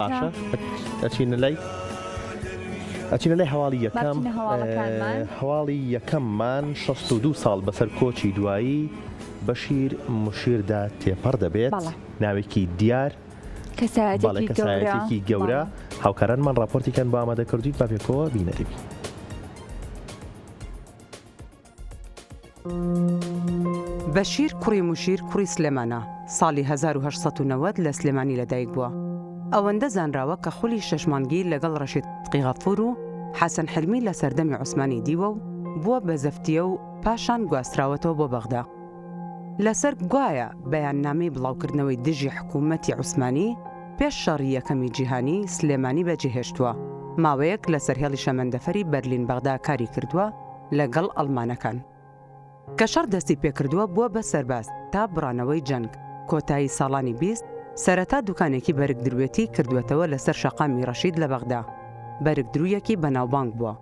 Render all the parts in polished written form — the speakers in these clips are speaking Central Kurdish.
عشا ئەچینە لای هەواڵی یەکەم هەواڵی یەکەممان 62 ساڵ بەسەر کۆچی دوایی بەشیر موشیردا تێپەڕ دەبێت ناوێکی دیار کەسایەتێکی گەورە هاوکارانمان راپۆرتێکیان بۆ ئامادەکردوویت با پێکەوە بینەری بەشیر کوڕی موشیر کوڕی سلێمانە ساڵی 1890 لە سلێمانی لەدایک بووە. ئەوەندە زانراوە کە خولی شەشمانگی لەگەڵ ڕەشید قیغەفور و حەسەن حلمی لە سەردەمی عوسمانی دیوە و بووە بە زەفتیە و پاشان گواستراوەتەوە بۆ بەغدا. لەسەر گوایە بەیاننامەی بڵاوکردنەوەی دژی حکوومەتی عوسمانی پێش شەڕی یەکەمی جیهانی سلێمانی بەجێهێشتووە. ماوەیەک لە سەرهێڵی شەمەندەفەری بەرلین بەغدا کاری کردووە لەگەڵ ئەڵمانەکان. کە شەڕ دەستی پێکردووە بووە بە سەرباز تا بڕانەوەی جەنگ. کۆتایی ساڵانی 20 سەرەتا دوکانێکی بەرگدروێتی کردوێتەوە لەسەر شەقامی ڕەشید لە بەغدا. بەرگدروویەکی بەناوبانگ بووە.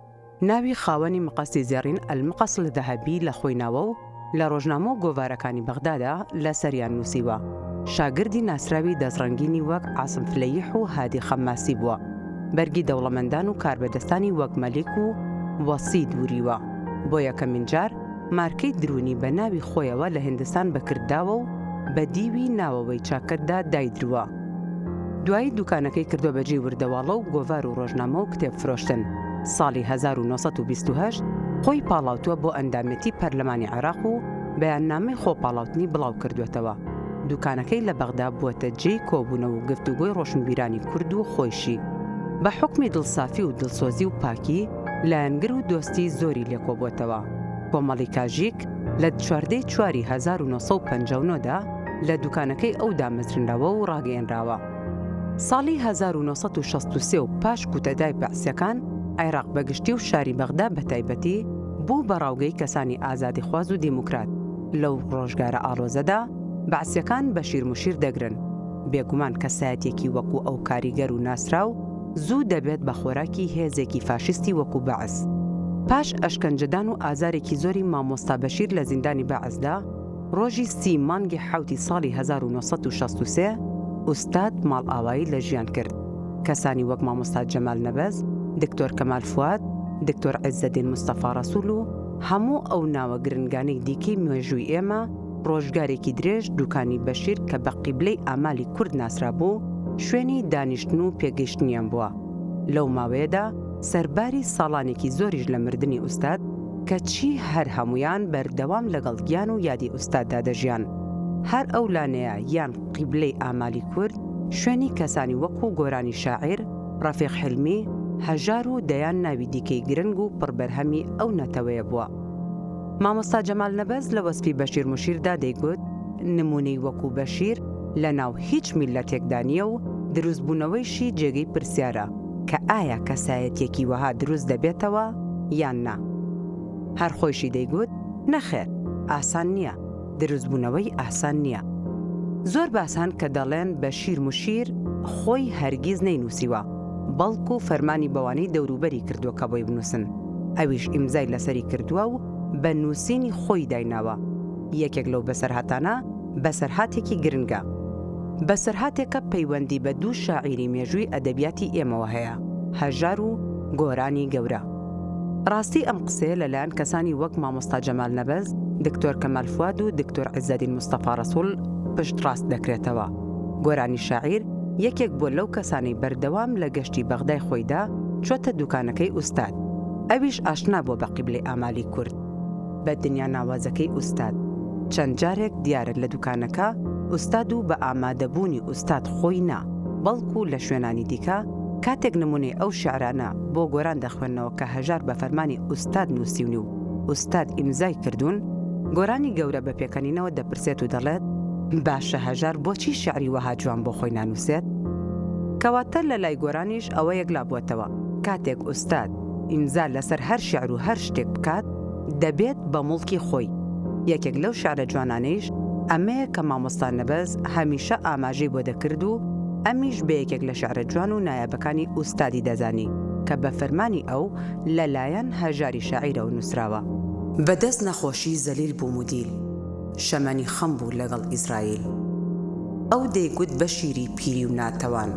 ناوی خاوەنی مقەسی زێڕین ئەلمقەس لە دەهەبی لە خۆی ناوە و لە ڕۆژنامە و گۆڤارەکانی بەغدادا لە سەریان نووسیوە. شاگردی ناسراوی دەزڕەنگینی وەک عاسم فلەیح و هادی خەماسی بووە. بەرگی دەوڵەمەندان و کاربەدەستانی وەک مەلیک و وەسی دووریوە. بۆ یەکەمین جار مارکەی درونی بە ناوی خۆیەوە لە هیندستان بەکرداوە و بە دیوی ناوەوەی چاکردا دایدرووە. دوایی دوکانەکەی کردووە بەجێ وردەواڵە و گۆڤار و ڕۆژنامە و کتێب فرۆشتن. ساڵی 1928 خۆی پاڵاوتووە بۆ ئەندامەتی پەرلەمانی عێراق و بەیاننامەی خۆپاڵاوتنی بڵاو کردوێتەوە. دوکانەکەی لە بەغدا بووەتە جێی کۆبوونەوە و گفتوگۆی ڕۆشنبیرانی کورد و خۆیشی. بە حوکمی دڵسافی و دڵسۆزی و پاکی لایەنگر و دۆستی زۆری لێکۆبووەتەوە. کۆمەڵی کاژیک لە 14 1959دا لە دوکانەکەی ئەو دامەزرنراوە و ڕاگەیەنراوە. ساڵی 1963 و پاش کوتەدای بەعسیەکان عێراق بەگشتی و شاری بەغدا بە تایبەتی بوو بە ڕاوگەی کەسانی ئازادی خواز و دیموکرات. لەو ڕۆژگارە ئاڵۆزەدا بەعسیەکان بەشیر موشیر دەگرن. بێگومان کەسایەتێکی وەکو ئەو کاریگەر و ناسراو زوو دەبێت بە خۆراکی هێزێکی فاشستی وەکو بەعس. پاش ئەشکەنجەدان و ئازارێکی زۆری مامۆستا بەشیر لە زیندانی بەعسدا ڕۆژی 30 مانگی حوتی ساڵی 1963 ئوستاد ماڵئاوایی لە ژیان کرد. کەسانی وەک مامۆستا جەمال نەبەز، دکتۆر کەمال فواد، دکتۆر عیزەدین مستەفا ڕەسوول و هەموو ئەو ناوە گرنگانەی دیکەی مێژووی ئێمە ڕۆژگارێکی درێژ دوکانی بەشیر کە بە قیبلەی ئامالی کورد ناسرا بوو شوێنی دانیشتن و پێگەیشتنیان بووە. لەو ماوەیەدا سەرباری ساڵانێکی زۆریش لە مردنی ئوستاد کەچی هەر هەمویان بەردەوام لەگەڵ گیان و یادی ئوستاددا دەژیان. هەر ئەو لانەیە یان قیبلەی ئامالی کورد شوێنی کەسانی وەکو گۆرانی شاعیر، ڕەفیق حلمی، هەژار و دەیان ناوی دیکەی گرنگ و پڕبەرهەمی ئەو نەتەوەیە بووە. مامۆستا جەمال نەبەز لە وەسفی بەشیر موشیردا دەیگوت نمونەی وەکو بەشیر لە ناو هیچ میلەتێکدا نییە و دروستبوونەوەیشی جێگەی پرسیارە کە ئایا کەسایەتێکی وەها دروست دەبێتەوە یان نا. هەر خۆیشی دەیگوت نەخێر، ئاسان نییە، دروستبوونەوەی ئاسان نییە. زۆر باسان کە دەڵێن بەشیر موشیر خۆی هەرگیز نەینووسیوە، بەڵکو فەرمانی بەوانەی دەوروبەری کردووە کە بۆی بنووسن. ئەویش ئیمزای لەسەری کردووە و بە نووسینی خۆی دایناوە. یەکێک لەو بەسەرهاتانە بەسەرهاتێکی گرنگە. بەسەرهاتێکە پەیوەندی بە دوو شاعیری مێژووی ئەدەبیاتی ئێمەوە هەیە، هەژار و گۆرانی گەورە. ڕاستی ئەم قسەیە لەلایەن کەسانی وەک مامۆستا جەمال نەبەز، دکتۆر کەمال فواد و دکتۆر عیزەدین مستەفا ڕەسوول پشت ڕاست دەکرێتەوە. گۆرانی شاعیر یەکێک بۆ لەو کەسانی بەردەوام لە گەشتی بەغدای خۆیدا چۆتە دوکانەکەی ئوستاد. ئەویش ئاشنا بۆ بە قیبلەی ئامالی کورد، بە دنیا ناوازەکەی ئوستاد. چەند جارێک دیارە لە دوکانەکە ئوستاد و بە ئامادەبوونی ئوستاد خۆی نا، بەڵکو لە شوێنانی دیکە کاتێک نمونەی ئەو شیعرانە بۆ گۆران دەخوێنەوە کە هەژار بە فەرمانی ئوستاد نووسیونی و ئوستاد ئیمزای کردوون، گۆرانی گەورە بە پێکەنینەوە دەپرسێت و دەڵێت باشە هەژار بۆچی شیعری وەها جوان بۆ خۆی نانووسێت؟ کەواتە لە لای گۆرانیش ئەوە یەکلا بووەتەوە کاتێک ئوستاد ئیمزا لەسەر هەر شیعر و هەر شتێک بکات دەبێت بە موڵکی خۆی. یەکێک لەو شیعرە جوانانەیش ئەمەیە کە مامۆستا نەبەز هەمیشە ئاماژەی بۆ دەکرد و ئەمیش بە یەکێک لە شیعرە جوان و نایابەکانی ئوستادی دەزانی کە بە فەرمانی ئەو لەلایەن هەژاری شاعیرەوە نووسراوە. بەدەست نەخۆشی زەلیل بوو مودیل، شەمەنی خەم بوو لەگەڵ ئیزرائیل. ئەو دەیگوت بەشیری پیری و ناتەوان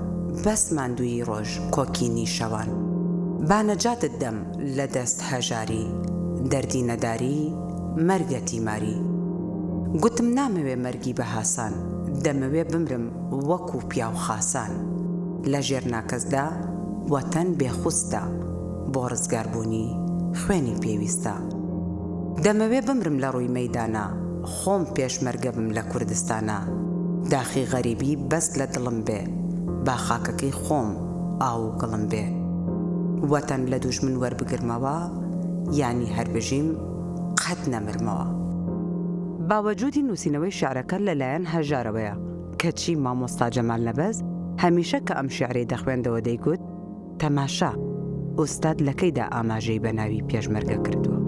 بەس ماندووی ڕۆژ کۆکینی شەوان بانەجاتت دەم لە دەست هەژاری دەردی نەداری مەرگە تیماری گوتم نامەوێ مەرگی بە هاسان دەمەوێ بمرم وەکو پیاو خاسان لە ژێر ناکەسدا وەتەن بێخوستە بۆ ڕزگاربوونی خوێنی پێویستە دەمەوێ بمرم لە ڕووی مەیدانە خۆم پێشمەرگە بم لە کوردستانە داخی غەریبی بەس لە دڵم بێ با خاکەکەی خۆم ئاو و گڵم بێ وەتەن لە دوژمن وەربگرمەوە یانی هەربژیم قەت نەمرمەوە باوەجودی نووسینەوەی شعرەکە لەلایەن هەژارەوەیە کەچی مامۆستا جەمال نەبەز هەمیشە کە ئەم شیعرەی دەخوێندەوە دەیگوت تەماشا ئوستاد لەکەیدا ئاماژەی بە ناوی پێشمەرگە کردووە